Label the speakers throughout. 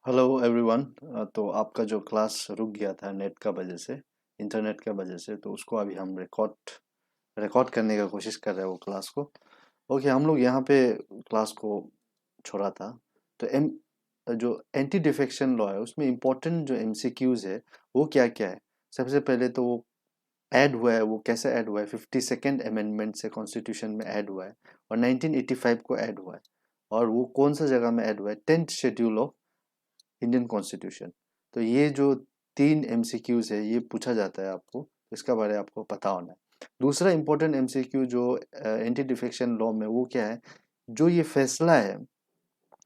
Speaker 1: Hello everyone. तो आपका जो क्लास रुक गया था नेट का वजह से, इंटरनेट का वजह से, तो उसको अभी हम रिकॉर्ड करने का कोशिश कर रहे हैं वो क्लास को। ओके, हम लोग यहाँ पे क्लास को छोड़ा था। तो जो एंटी डिफेक्शन लॉ है उसमें इम्पोर्टेंट जो एमसीक्यूज है वो क्या क्या है। सबसे पहले तो वो ऐड हुआ है, वो कैसे ऐड हुआ है, 52nd अमेंडमेंट से कॉन्स्टिट्यूशन में ऐड हुआ है और 1985 को ऐड हुआ है। और वो कौन सा जगह में ऐड हुआ है, 10th schedule of Indian constitution. तो ये जो तीन एमसीक्यूज है ये पूछा जाता है आपको, तो इसका बारे में आपको पता होना है। दूसरा इंपॉर्टेंट एमसीक्यू जो एंटी डिफेक्शन लॉ में वो क्या है, जो ये फैसला है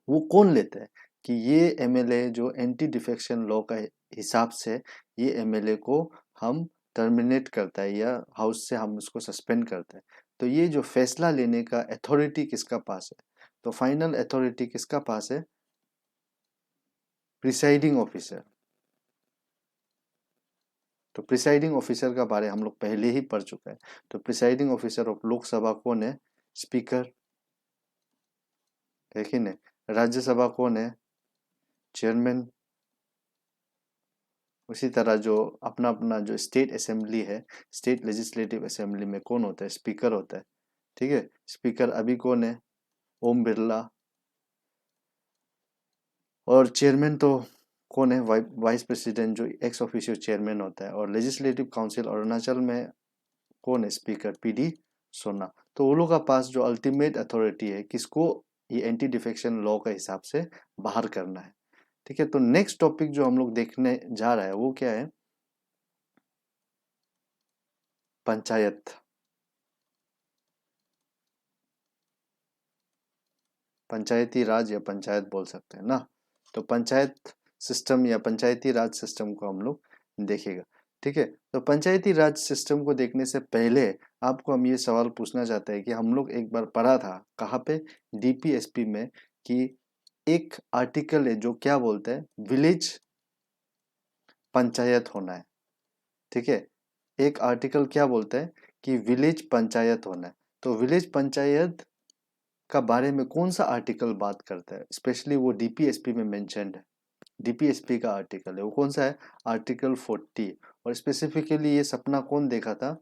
Speaker 1: वो कौन लेता है कि ये एमएलए जो एंटी डिफेक्शन लॉ का हिसाब से ये एमएलए को हम टर्मिनेट करता है या हाउस से हम उसको सस्पेंड करते हैं। तो ये जो फैसला लेने का अथॉरिटी किसका पास है, तो फाइनल अथॉरिटी किसका पास है, प्रिसाइडिंग ऑफिसर। तो प्रिसाइडिंग ऑफिसर का बारे हम लोग पहले ही पढ़ चुका है। तो प्रिसाइडिंग ऑफिसर ऑफ लोकसभा कौन है, स्पीकर है कि नहीं। राज्यसभा कौन है, चेयरमैन। उसी तरह जो अपना अपना जो स्टेट असेंबली है, स्टेट लेजिस्लेटिव असेंबली में कौन होता है, स्पीकर होता है। ठीक है, स्पीकर अभी कौन है, ओम बिरला। और चेयरमैन तो कौन है, वाइस प्रेसिडेंट जो एक्स ऑफिशियो चेयरमैन होता है। और लेजिस्लेटिव काउंसिल अरुणाचल में कौन है, स्पीकर पीडी सोना। तो वो लोग का पास जो अल्टीमेट अथॉरिटी है किसको ये एंटी डिफेक्शन लॉ के हिसाब से बाहर करना है। ठीक है, तो नेक्स्ट टॉपिक जो हम लोग देखने जा रहा है वो क्या है, पंचायत। पंचायती राज या पंचायत बोल सकते हैं ना। तो पंचायत सिस्टम या पंचायती राज सिस्टम को हम लोग देखेगा। ठीक है, तो पंचायती राज सिस्टम को देखने से पहले आपको हम ये सवाल पूछना चाहते हैं कि हम लोग एक बार पढ़ा था कहाँ पे, डीपीएसपी में, कि एक आर्टिकल है जो क्या बोलते हैं, विलेज पंचायत होना है। ठीक है, एक आर्टिकल क्या बोलता है कि विलेज पंचायत होना है। तो विलेज पंचायत का बारे में कौन सा आर्टिकल बात करता है, स्पेशली वो डीपीएसपी में मेंशन्ड है। डीपीएसपी का आर्टिकल है वो कौन सा है, आर्टिकल 40। और स्पेसिफिकली ये सपना कौन देखा था,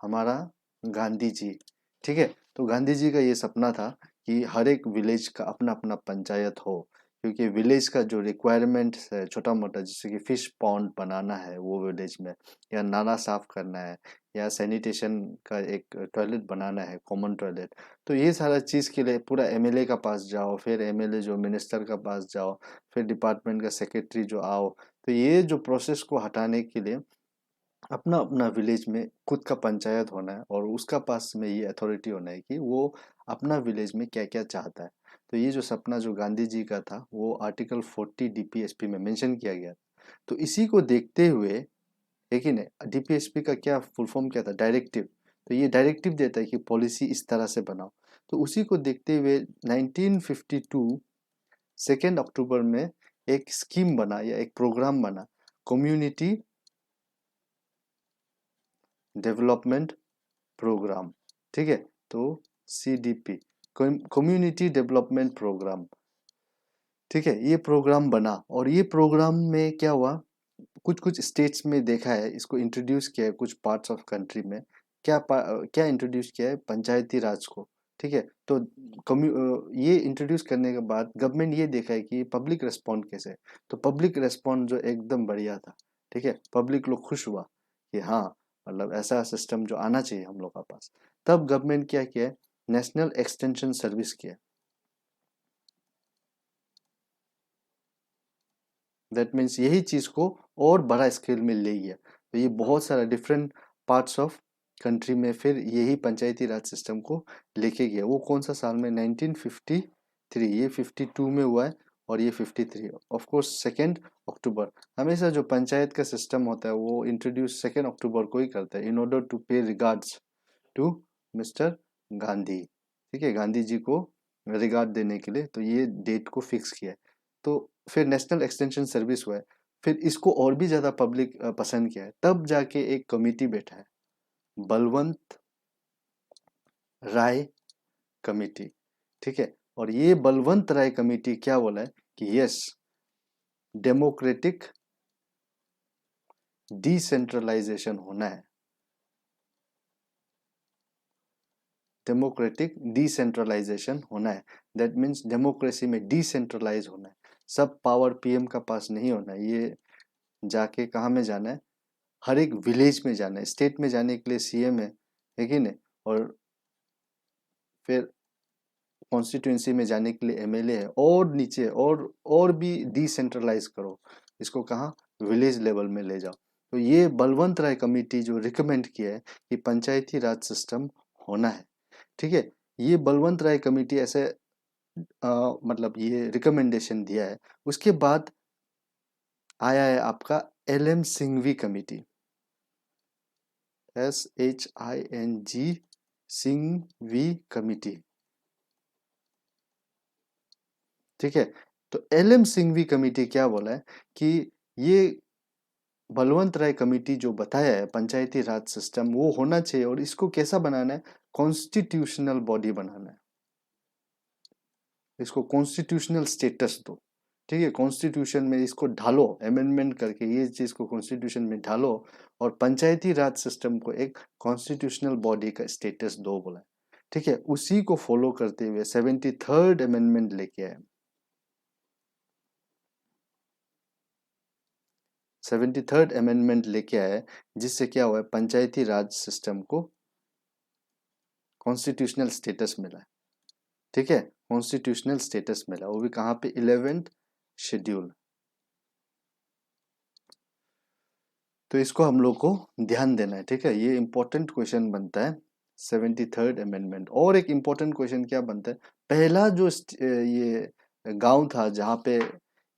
Speaker 1: हमारा गांधी जी। ठीक है, तो गांधी जी का ये सपना था कि हर एक विलेज का अपना अपना पंचायत हो, क्योंकि विलेज का जो रिक्वायरमेंट है छोटा मोटा, जैसे कि फिश पॉन्ड बनाना है वो विलेज में, या नाला साफ करना है, या सैनिटेशन का एक टॉयलेट बनाना है, कॉमन टॉयलेट। तो ये सारा चीज़ के लिए पूरा एमएलए का पास जाओ, फिर एमएलए जो मिनिस्टर का पास जाओ, फिर डिपार्टमेंट का सेक्रेटरी जो आओ। तो ये जो प्रोसेस को हटाने के लिए अपना अपना विलेज में खुद का पंचायत होना है, और उसका पास में ये अथॉरिटी होना है कि वो अपना विलेज में क्या क्या चाहता है। तो ये जो सपना जो गांधी जी का था वो आर्टिकल 40 डीपीएसपी में मेंशन किया गया। तो इसी को देखते हुए, है कि नहीं, डीपीएसपी का क्या फुल फॉर्म क्या था, डायरेक्टिव। तो ये डायरेक्टिव देता है कि पॉलिसी इस तरह से बनाओ। तो उसी को देखते हुए 1952 2 अक्टूबर में एक स्कीम बना या एक प्रोग्राम बना, कम्युनिटी डेवलपमेंट प्रोग्राम। ठीक है, तो सीडीपी, कम्युनिटी डेवलपमेंट प्रोग्राम। ठीक है, ये प्रोग्राम बना, और ये प्रोग्राम में क्या हुआ, कुछ कुछ स्टेट्स में देखा है इसको इंट्रोड्यूस किया है, कुछ पार्ट्स ऑफ कंट्री में क्या इंट्रोड्यूस किया है, पंचायती राज को। ठीक है, तो ये इंट्रोड्यूस करने के बाद गवर्नमेंट ये देखा है कि पब्लिक रेस्पॉन्ड कैसे है। तो पब्लिक रेस्पॉन्ड जो एकदम बढ़िया था। ठीक है, पब्लिक लोग खुश हुआ कि हाँ, मतलब ऐसा सिस्टम जो आना चाहिए हम लोग का पास। तब गवर्नमेंट क्या किया है, नेशनल एक्सटेंशन सर्विस किया। दैट मीन्स यही चीज़ को और बड़ा स्केल में ले गया। तो ये बहुत सारा डिफरेंट पार्ट्स ऑफ कंट्री में फिर यही पंचायती राज सिस्टम को लेके गया। वो कौन सा साल में, 1953। ये 52 में हुआ है और ये 53 ऑफ कोर्स 2 अक्टूबर। हमेशा जो पंचायत का सिस्टम होता है वो इंट्रोड्यूस 2 अक्टूबर को ही करता है, इन ऑर्डर टू पे रिगार्ड्स टू मिस्टर गांधी। ठीक है, गांधी जी को रिगार्ड देने के लिए तो ये डेट को फिक्स किया है। तो फिर नेशनल एक्सटेंशन सर्विस हुआ है। फिर इसको और भी ज़्यादा पब्लिक पसंद किया है, तब जाके एक कमिटी बैठा है, बलवंत राय कमिटी। ठीक है, और ये बलवंत राय कमिटी क्या बोला है कि यस, डेमोक्रेटिक डिसेंट्रलाइजेशन होना है, डेमोक्रेटिक डिसेंट्रलाइजेशन होना है। दैट मीन्स डेमोक्रेसी में डिसेंट्रलाइज होना है, सब पावर पीएम का पास नहीं होना है। ये जाके कहाँ में जाना है, हर एक विलेज में जाना है। स्टेट में जाने के लिए सीएम है कि नहीं, और फिर कॉन्स्टिट्यूंसी में जाने के लिए एमएलए है, और नीचे और भी डिसेंट्रलाइज करो इसको, कहाँ, विलेज लेवल में ले जाओ। तो ये बलवंत राय कमेटी जो रिकमेंड किया है कि पंचायती राज सिस्टम होना है, ठीक है। ये बलवंत राय कमेटी ऐसे मतलब ये रिकमेंडेशन दिया है। उसके बाद आया है आपका LM Singhvi committee, SHING Singhvi committee, ठीक है। तो एलएम सिंघवी कमेटी क्या बोला है कि ये बलवंत राय कमेटी जो बताया है पंचायती राज सिस्टम वो होना चाहिए, और इसको कैसा बनाना है, कॉन्स्टिट्यूशनल बॉडी बनाना है, इसको कॉन्स्टिट्यूशनल स्टेटस दो, ठीक है। कॉन्स्टिट्यूशन में इसको ढालो, अमेंडमेंट करके ये चीज को कॉन्स्टिट्यूशन में ढालो, और पंचायती राज सिस्टम को एक कॉन्स्टिट्यूशनल बॉडी का स्टेटस दो बोला है, ठीक है। उसी को फॉलो करते हुए 73rd अमेंडमेंट लेके आए, 73rd अमेंडमेंट लेके आए, जिससे क्या हुआ है, पंचायती राज सिस्टम को कॉन्स्टिट्यूशनल स्टेटस मिला है, ठीक है। कॉन्स्टिट्यूशनल स्टेटस मिला, वो भी कहाँ पे, 11th शेड्यूल। तो इसको हम लोग को ध्यान देना है, ठीक है। ये इंपॉर्टेंट क्वेश्चन बनता है 73rd अमेंडमेंट। और एक इंपॉर्टेंट क्वेश्चन क्या बनता है, पहला जो ये गांव था जहाँ पे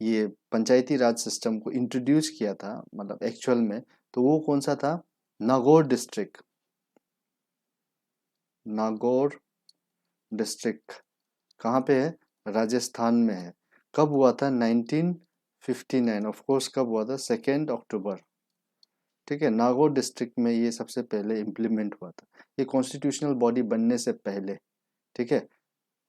Speaker 1: ये पंचायती राज सिस्टम को इंट्रोड्यूस किया था, मतलब एक्चुअल में, तो वो कौन सा था, नागौर डिस्ट्रिक्ट, नागौर डिस्ट्रिक्ट कहाँ पे है, राजस्थान में है। कब हुआ था, 1959, ऑफ कोर्स कब हुआ था, 2 अक्टूबर, ठीक है। नागौर डिस्ट्रिक्ट में ये सबसे पहले इम्प्लीमेंट हुआ था, ये कॉन्स्टिट्यूशनल बॉडी बनने से पहले, ठीक है।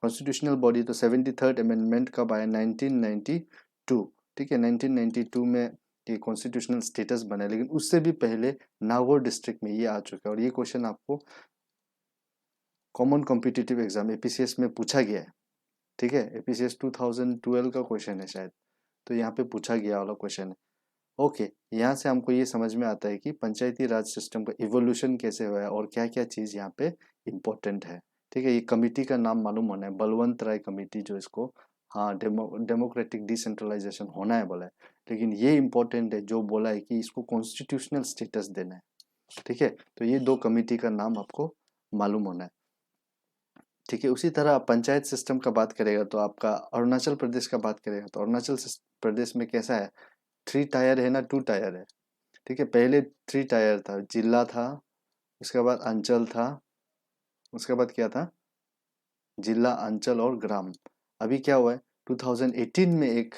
Speaker 1: कॉन्स्टिट्यूशनल बॉडी तो 73rd अमेंडमेंट कब आया, 1992, ठीक है। 1992 में ये कॉन्स्टिट्यूशनल स्टेटस बना है, लेकिन उससे भी पहले नागौर डिस्ट्रिक्ट में ये आ चुका है। और ये क्वेश्चन आपको कॉमन कॉम्पिटिटिव एग्जाम एपीसीएस में पूछा गया है, ठीक है। एपीसीएस 2012 का क्वेश्चन है शायद, तो यहाँ पे पूछा गया वाला क्वेश्चन है। ओके, यहाँ से हमको ये समझ में आता है कि पंचायती राज सिस्टम का इवोल्यूशन कैसे हुआ है, और क्या क्या चीज़ यहाँ पे इम्पोर्टेंट है, ठीक है। ये कमिटी का नाम मालूम होना है, बलवंत राय कमेटी, जो इसको, हाँ, डेमोक्रेटिक डिसेंट्रलाइजेशन होना है बोला है। लेकिन ये इम्पोर्टेंट है जो बोला है कि इसको कॉन्स्टिट्यूशनल स्टेटस देना है, ठीक है। तो ये दो कमिटी का नाम आपको मालूम होना है, ठीक है। उसी तरह पंचायत सिस्टम का बात करेगा तो आपका अरुणाचल प्रदेश का बात करेगा तो अरुणाचल प्रदेश में कैसा है, 3 टायर है ना, 2 टायर है, ठीक है। पहले 3 टायर था, जिला था, उसके बाद अंचल था, उसके बाद क्या था, जिला, अंचल और ग्राम। अभी क्या हुआ है, 2018 में एक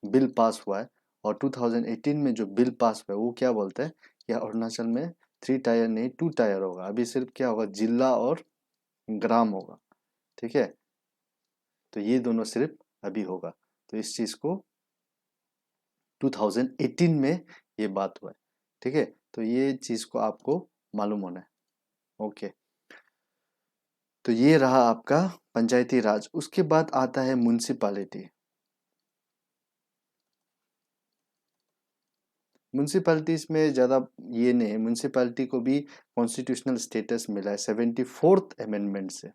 Speaker 1: बिल पास हुआ है, और 2018 में जो बिल पास हुआ है वो क्या बोलता है कि अरुणाचल में 3 टायर नहीं, 2 टायर होगा। अभी सिर्फ क्या होगा, जिला और ग्राम होगा, ठीक है। तो ये दोनों सिर्फ अभी होगा। तो इस चीज को 2018 में ये बात हुआ है, ठीक है। तो ये चीज को आपको मालूम होना है, ओके। तो ये रहा आपका पंचायती राज। उसके बाद आता है म्युनिसिपैलिटी। म्युनिसिपैलिटीज में ज़्यादा ये नहीं है, म्युनिसिपैलिटी को भी कॉन्स्टिट्यूशनल स्टेटस मिला है 74th अमेंडमेंट से,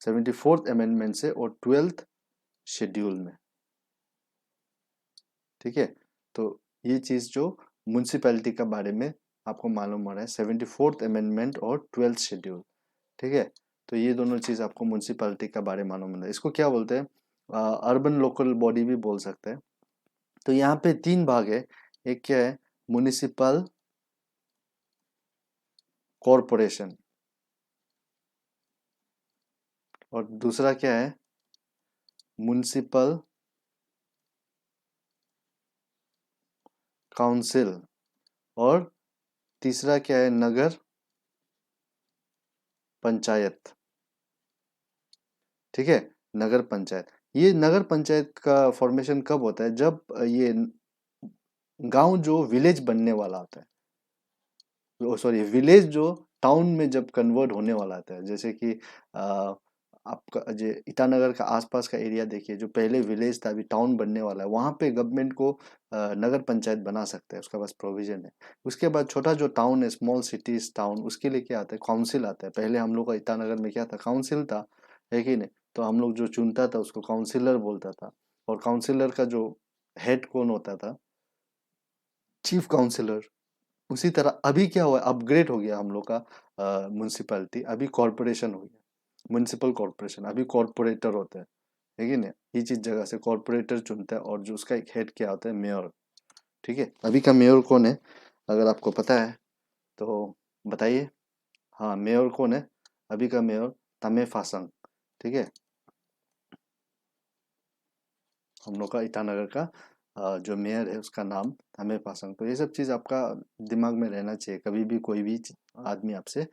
Speaker 1: 74th अमेंडमेंट से और 12th शेड्यूल में, ठीक है। तो ये चीज़ जो म्युनिसिपैलिटी का बारे में आपको मालूम हो रहा है, 74th अमेंडमेंट और 12th शेड्यूल, ठीक है। तो ये दोनों चीज़ आपको म्युनिसिपैलिटी का बारे में मालूम होना है। इसको क्या बोलते हैं, अर्बन लोकल बॉडी भी बोल सकते हैं। तो यहाँ पे 3 भाग है, एक क्या है, म्युनिसिपल कॉरपोरेशन, और दूसरा क्या है, म्युनिसिपल काउंसिल, और तीसरा क्या है, नगर पंचायत, ठीक है, नगर पंचायत। ये नगर पंचायत का फॉर्मेशन कब होता है? जब ये गांव जो विलेज बनने वाला होता है, सॉरी विलेज जो टाउन में जब कन्वर्ट होने वाला था, जैसे कि आपका जो ईटानगर का आसपास का एरिया देखिए, जो पहले विलेज था अभी टाउन बनने वाला है, वहां पे गवर्नमेंट को नगर पंचायत बना सकते हैं, उसका बस प्रोविजन है। उसके बाद छोटा जो टाउन है, स्मॉल सिटीज टाउन, उसके लिए क्या आता है? काउंसिल आता है। पहले हम लोग का ईटानगर में क्या था? काउंसिल था, है कि नहीं? तो हम लोग जो चुनता था उसको काउंसिलर बोलता था। और काउंसिलर का जो हेड कौन होता था? Chief councillor. उसी तरह अभी क्या हुआ, अपग्रेड हो गया हम लोग का म्यूनसिपैलिटी, अभी कॉरपोरेशन हो गया, म्यूनसिपल कॉरपोरेशन। अभी कॉरपोरेटर होते हैं, है कि नहीं? ये चीज जगह से कॉरपोरेटर चुनता है, और जो उसका एक हेड क्या होता है? मेयर। ठीक है, अभी का मेयर कौन है? अगर आपको पता है तो बताइए। हाँ, मेयर कौन है अभी का मेयर? तमे फासंग। ठीक है, हम लोग का ईटानगर का जो मेयर है उसका नाम तमे फासंग। तो ये सब चीज आपका दिमाग में रहना चाहिए, कभी भी कोई भी आदमी आपसे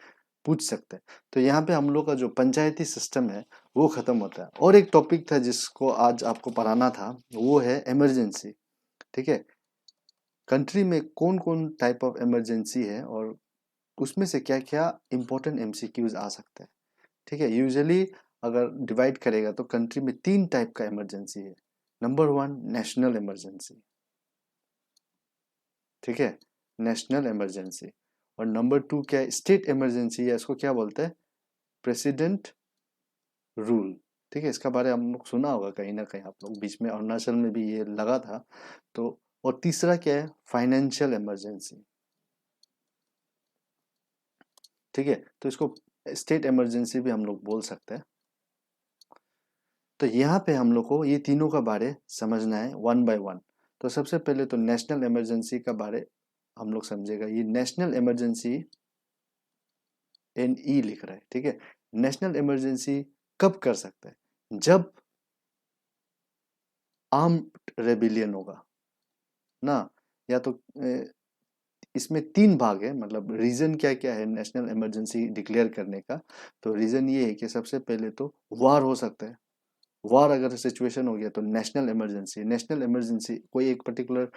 Speaker 1: पूछ सकते हैं। तो यहाँ पे हम लोग का जो पंचायती सिस्टम है वो खत्म होता है। और एक टॉपिक था जिसको आज आपको पढ़ाना था, वो है इमरजेंसी। ठीक है, कंट्री में कौन कौन टाइप ऑफ इमरजेंसी है, और उसमें से क्या क्या इंपॉर्टेंट एमसीक्यूज आ सकते हैं। ठीक है, यूजुअली अगर डिवाइड करेगा तो कंट्री में तीन टाइप का इमरजेंसी है। Number one, national emergency. ठीक है, नेशनल इमरजेंसी। और नंबर टू क्या है? स्टेट इमरजेंसी, है इसको क्या बोलते हैं? President rule. ठीक है, इसका बारे में हम लोग सुना होगा कहीं ना कहीं, आप लोग बीच में अरुणाचल में भी ये लगा था। तो और तीसरा क्या है? Financial emergency. ठीक है, तो इसको स्टेट इमरजेंसी भी हम लोग बोल सकते हैं। तो यहाँ पे हम लोग को ये तीनों का बारे समझना है वन बाय वन। तो सबसे पहले तो नेशनल इमरजेंसी का बारे हम लोग समझेगा। ये नेशनल इमरजेंसी NE लिख रहा है। ठीक है, नेशनल इमरजेंसी कब कर सकते हैं? जब आर्म्ड रेबिलियन होगा ना, या तो इसमें तीन भाग है, मतलब रीजन क्या क्या है नेशनल इमरजेंसी डिक्लेयर करने का। तो रीजन ये है कि सबसे पहले तो वार हो सकता है। वार अगर सिचुएशन हो गया तो नेशनल इमरजेंसी। नेशनल इमरजेंसी कोई एक पर्टिकुलर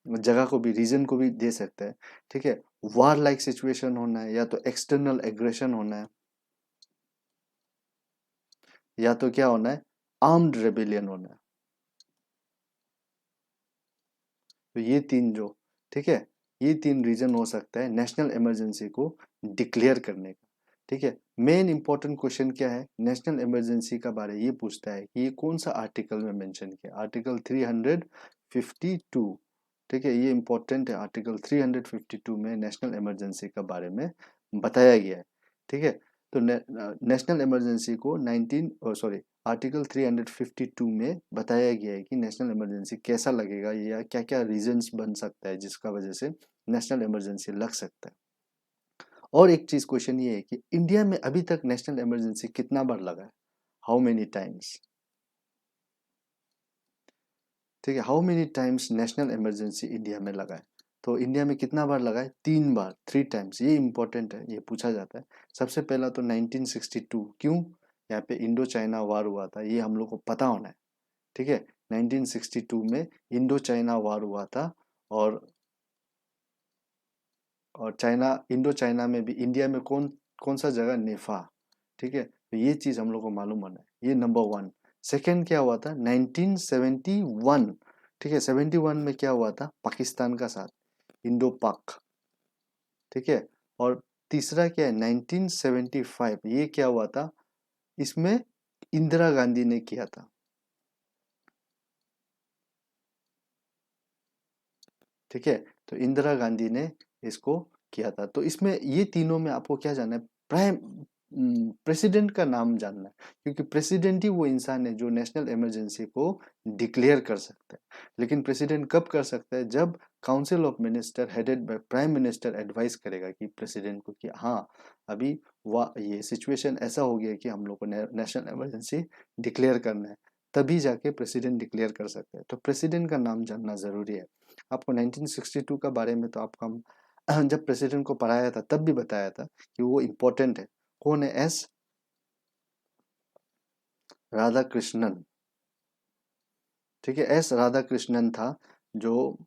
Speaker 1: जगह को भी, रीजन को भी दे सकता है। ठीक है, वार लाइक सिचुएशन होना है, या तो एक्सटर्नल एग्रेशन होना है, या तो क्या होना है? आर्म्ड रेबिलियन होना है। तो ये तीन जो, ठीक है, ये तीन रीजन हो सकता है नेशनल इमरजेंसी को डिक्लेयर करने का। ठीक है, मेन इंपॉर्टेंट क्वेश्चन क्या है नेशनल इमरजेंसी का बारे? ये पूछता है कि ये कौन सा आर्टिकल में मेंशन किया, आर्टिकल 352। ठीक है, ये इंपॉर्टेंट है। आर्टिकल 352 में नेशनल इमरजेंसी का बारे में बताया गया है। ठीक है, तो नेशनल इमरजेंसी को 19 सॉरी आर्टिकल 352 में बताया गया है कि नेशनल इमरजेंसी कैसा लगेगा, या क्या क्या रीजंस बन सकता है जिसका वजह से नेशनल इमरजेंसी लग सकता है। और एक चीज क्वेश्चन ये है कि इंडिया में अभी तक नेशनल इमरजेंसी कितना बार लगा है? How many times? ठीक है, how many times national emergency India में लगा है? तो इंडिया में कितना बार लगा है? 3 बार, 3 टाइम्स। ये इंपॉर्टेंट है, ये पूछा जाता है। सबसे पहला तो 1962। क्यों? यहाँ पे इंडो चाइना वार हुआ था, ये हम लोग को पता होना है। ठीक है, 1962 में इंडो चाइना वार हुआ था। और चाइना, इंडो चाइना में भी इंडिया में कौन कौन सा जगह? नेफा। ठीक है, तो ये चीज हम लोग को मालूम होना है, ये नंबर वन। सेकेंड क्या हुआ था? 1971। ठीक है, 71 में क्या हुआ था? पाकिस्तान का साथ, इंडो पाक। ठीक है, और तीसरा क्या है? 1975, ये क्या हुआ था? इसमें इंदिरा गांधी ने किया था। ठीक है, तो इंदिरा गांधी ने इसको किया था। तो इसमें ये तीनों में आपको क्या जानना है? प्राइम प्रेसिडेंट का नाम जानना है, क्योंकि प्रेसिडेंट ही वो इंसान है जो नेशनल इमरजेंसी को डिक्लेयर कर सकता है। लेकिन प्रेसिडेंट कब कर सकता है? जब council of minister headed by prime minister advice करेगा कि प्रेसिडेंट को कि हाँ, अभी वाह ये सिचुएशन ऐसा हो गया कि हम लोग को नेशनल इमरजेंसी डिक्लेयर करना है, तभी जाके प्रेसिडेंट डिक्लेयर कर सकते हैं। तो प्रेसिडेंट का नाम जानना जरूरी है। आपको 1962 का बारे में तो आपको हम जब प्रेसिडेंट को पढ़ाया था तब भी बताया था कि वो इम्पोर्टेंट है। कौन है? एस राधा कृष्णन। ठीक है, एस राधाकृष्णन था जो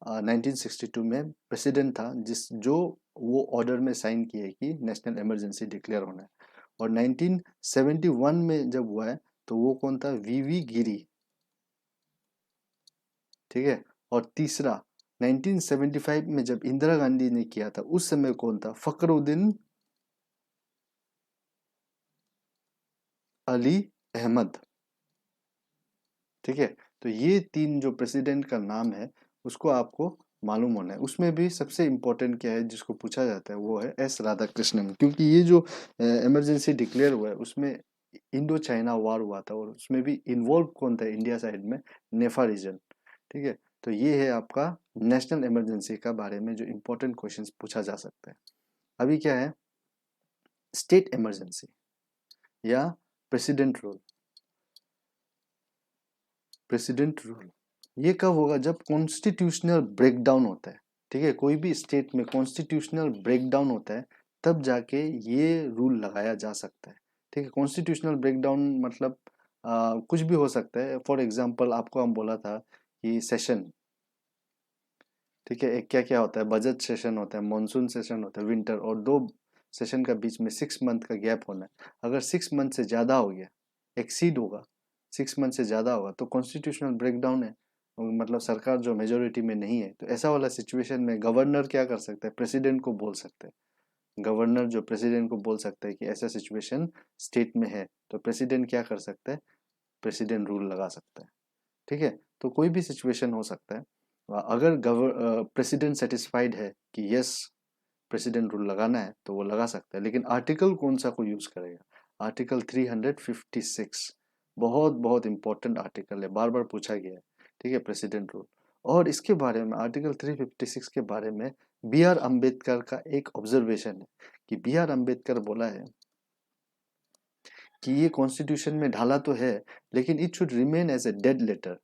Speaker 1: 1962 में प्रेसिडेंट था, जिस जो वो ऑर्डर में साइन किए कि नेशनल इमरजेंसी डिक्लेयर होना है। और 1971 में जब हुआ है तो वो कौन था, वीवी गिरी। ठीक है, और तीसरा 1975 में जब इंदिरा गांधी ने किया था उस समय कौन था, फखरुद्दीन अली अहमद। ठीक है, तो ये तीन जो प्रेसिडेंट का नाम है उसको आपको मालूम होना है। उसमें भी सबसे इम्पोर्टेंट क्या है जिसको पूछा जाता है वो है एस राधाकृष्णन, क्योंकि ये जो इमरजेंसी डिक्लेयर हुआ है उसमें इंडो चाइना वार हुआ था और उसमें भी इन्वॉल्व कौन था इंडिया साइड में, नेफा रीजन। ठीक है, तो ये है आपका नेशनल इमरजेंसी का बारे में जो इम्पोर्टेंट क्वेश्चंस पूछा जा सकता है। अभी क्या है, स्टेट इमरजेंसी या प्रेसिडेंट रूल। प्रेसिडेंट रूल ये कब होगा, जब कॉन्स्टिट्यूशनल ब्रेकडाउन होता है। ठीक है, कोई भी स्टेट में कॉन्स्टिट्यूशनल ब्रेकडाउन होता है तब जाके ये रूल लगाया जा सकता है। ठीक है, कॉन्स्टिट्यूशनल ब्रेकडाउन मतलब कुछ भी हो सकता है। फॉर एग्जांपल आपको हम बोला था कि सेशन, ठीक है, एक क्या क्या होता है, बजट सेशन होता है, मॉनसून सेशन होता है, विंटर, और दो सेशन का बीच में 6 मंथ का गैप होना है। अगर 6 मंथ से ज़्यादा हो गया, एक्सीड होगा, 6 मंथ से ज़्यादा होगा तो कॉन्स्टिट्यूशनल ब्रेकडाउन है, और मतलब सरकार जो मेजोरिटी में नहीं है। तो ऐसा वाला सिचुएशन में गवर्नर क्या कर सकता है, प्रेसिडेंट को बोल सकते हैं। गवर्नर जो प्रेसिडेंट को बोल सकता है कि ऐसा सिचुएशन स्टेट में है, तो प्रेसिडेंट क्या कर सकता है, प्रेसिडेंट रूल लगा सकता है। ठीक है, तो कोई भी सिचुएशन हो सकता है। अगर प्रेसिडेंट सेटिस्फाइड है कि यस प्रेसिडेंट रूल लगाना है तो वो लगा सकता है, लेकिन आर्टिकल कौन सा को यूज करेगा, आर्टिकल 356 बहुत बहुत इंपॉर्टेंट आर्टिकल है, बार बार पूछा गया है। ठीक है, प्रेसिडेंट रूल। और इसके बारे में आर्टिकल 356 के बारे में बी आर अम्बेडकर का एक ऑब्जर्वेशन है कि बी आर अम्बेडकर बोला है कि ये कॉन्स्टिट्यूशन में ढाला तो है लेकिन it should remain as a dead letter.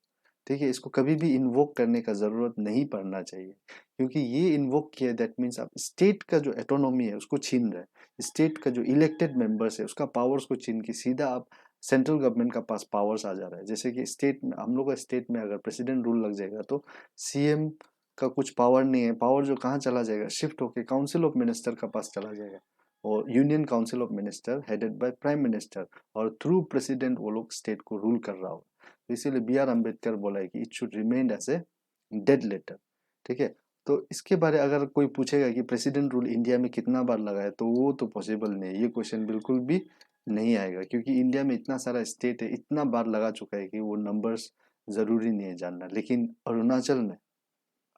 Speaker 1: ठीक है, इसको कभी भी इन्वोक करने का जरूरत नहीं पड़ना चाहिए, क्योंकि ये इन्वोक किया दैट मीन्स आप स्टेट का जो एटोनॉमी है उसको छीन रहे हैं, स्टेट का जो इलेक्टेड मेंबर्स है उसका पावर्स को छीन के सीधा आप सेंट्रल गवर्नमेंट का पास पावर्स आ जा रहा है। जैसे कि स्टेट में, हम लोग का स्टेट में अगर प्रेसिडेंट रूल लग जाएगा तो सीएम का कुछ पावर नहीं है, पावर जो कहाँ चला जाएगा, शिफ्ट होके काउंसिल ऑफ मिनिस्टर का पास चला जाएगा, और union council of minister headed by prime minister, और थ्रू प्रेसिडेंट वो लोग स्टेट को रूल कर रहा होगा। तो इसीलिए बी आर अम्बेडकर बोला है कि it should remain as a dead letter. ठीक है, तो इसके बारे अगर कोई पूछेगा कि प्रेसिडेंट रूल इंडिया में कितना बार लगा है तो वो तो पॉसिबल नहीं है, ये क्वेश्चन बिल्कुल भी नहीं आएगा, क्योंकि इंडिया में इतना सारा स्टेट है, इतना बार लगा चुका है कि वो नंबर्स जरूरी नहीं है जानना। लेकिन अरुणाचल में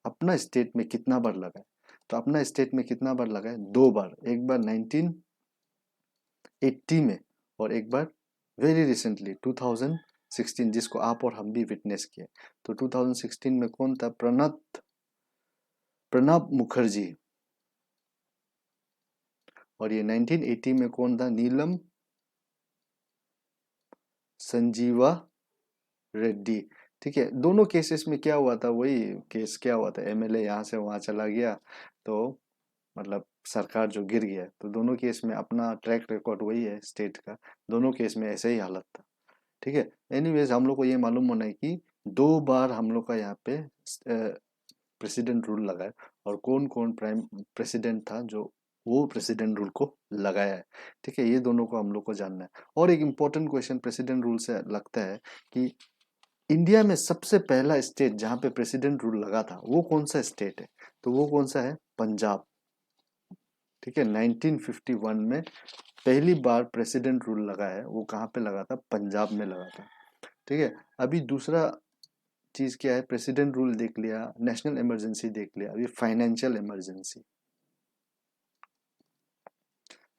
Speaker 1: अपना स्टेट में कितना बार लगा है, तो अपना स्टेट में कितना बार लगा है, 2 बार, एक बार 1980 में और एक बार वेरी रिसेंटली 2016, जिसको आप और हम भी विटनेस किए। तो 2016 में कौन था, प्रणब मुखर्जी, और ये 1980 में कौन था, नीलम संजीवा रेड्डी। ठीक है, दोनों केसेस में क्या हुआ था, वही केस क्या हुआ था, एमएलए यहाँ से वहां चला गया तो मतलब सरकार जो गिर गया। तो दोनों केस में अपना ट्रैक रिकॉर्ड वही है स्टेट का, दोनों केस में ऐसे ही हालत था। ठीक है, एनीवेज हम लोग को ये मालूम होना है कि 2 बार हम लोग का यहाँ पे प्रेसिडेंट रूल लगा है, और कौन कौन प्राइम प्रेसिडेंट था जो वो प्रेसिडेंट रूल को लगाया है। ठीक है, ये दोनों को हम लोग को जानना है। और एक इम्पोर्टेंट क्वेश्चन प्रेसिडेंट रूल से लगता है कि इंडिया में सबसे पहला स्टेट जहाँ पे प्रेसिडेंट रूल लगा था वो कौन सा स्टेट है, तो वो कौन सा है, पंजाब। ठीक है, 1951 में पहली बार प्रेसिडेंट रूल लगा है, वो कहाँ पे लगा था, पंजाब में लगा था। ठीक है, अभी दूसरा चीज क्या है, प्रेसिडेंट रूल देख लिया, नेशनल इमरजेंसी देख लिया, अभी फाइनेंशियल इमरजेंसी।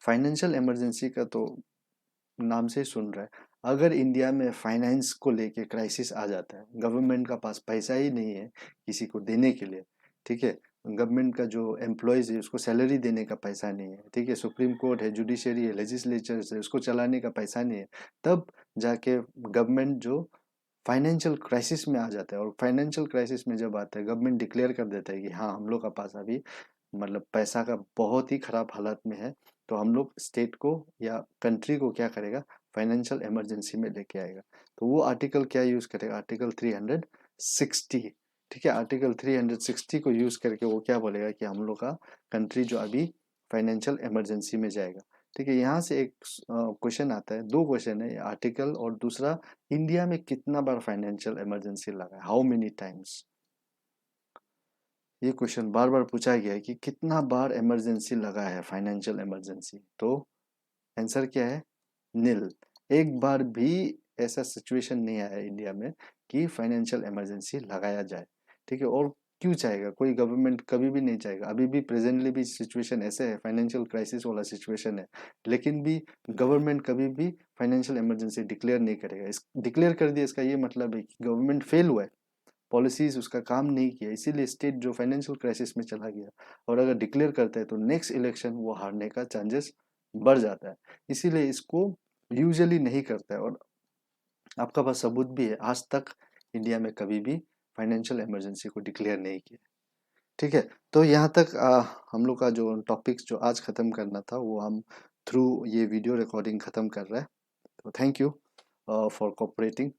Speaker 1: फाइनेंशियल इमरजेंसी का तो नाम से ही सुन रहा है, अगर इंडिया में फाइनेंस को लेके क्राइसिस आ जाता है, गवर्नमेंट का पास पैसा ही नहीं है किसी को देने के लिए। ठीक है, गवर्नमेंट का जो एम्प्लॉयज है उसको सैलरी देने का पैसा नहीं है। ठीक है, सुप्रीम कोर्ट है, जुडिशरी है, लेजिस्लेचर है, उसको चलाने का पैसा नहीं है। तब जाके गवर्नमेंट जो फाइनेंशियल क्राइसिस में आ जाता है, और फाइनेंशियल क्राइसिस में जब आता है गवर्नमेंट डिक्लेयर कर देता है कि हाँ हम लोग का पास अभी मतलब पैसा का बहुत ही खराब हालत में है, तो हम लोग स्टेट को या कंट्री को क्या करेगा, फाइनेंशियल इमरजेंसी में लेके आएगा। तो वो आर्टिकल क्या यूज करेगा, आर्टिकल 360। ठीक है, आर्टिकल 360 को यूज करके वो क्या बोलेगा कि हम लोग का कंट्री जो अभी फाइनेंशियल इमरजेंसी में जाएगा। ठीक है, यहाँ से एक क्वेश्चन आता है, दो क्वेश्चन है, आर्टिकल और दूसरा इंडिया में कितना बार फाइनेंशियल इमरजेंसी लगा है, हाउ मेनी टाइम्स। ये क्वेश्चन बार बार पूछा गया है कि कितना बार इमरजेंसी लगा है, फाइनेंशियल इमरजेंसी। तो आंसर क्या है, नील। एक बार भी ऐसा सिचुएशन नहीं आया इंडिया में कि फाइनेंशियल इमरजेंसी लगाया जाए। ठीक है, और क्यों चाहेगा, कोई गवर्नमेंट कभी भी नहीं चाहेगा। अभी भी प्रेजेंटली भी सिचुएशन ऐसे है, फाइनेंशियल क्राइसिस वाला सिचुएशन है, लेकिन भी गवर्नमेंट कभी भी फाइनेंशियल इमरजेंसी डिक्लेयर नहीं करेगा। इस डिक्लेयर कर दिया, इसका ये मतलब है कि गवर्नमेंट फेल हुआ है, पॉलिसीज उसका काम नहीं किया, इसीलिए स्टेट जो फाइनेंशियल क्राइसिस में चला गया। और अगर डिक्लेयर करता है तो नेक्स्ट इलेक्शन वो हारने का चांसेस बढ़ जाता है, इसीलिए इसको यूजुअली नहीं करता है। और आपका पास सबूत भी है, आज तक इंडिया में कभी भी फाइनेंशियल इमरजेंसी को डिक्लेयर नहीं किया। ठीक है, तो यहाँ तक हम लोग का जो टॉपिक्स जो आज ख़त्म करना था वो हम थ्रू ये वीडियो रिकॉर्डिंग ख़त्म कर रहे हैं। तो थैंक यू फॉर कोऑपरेटिंग।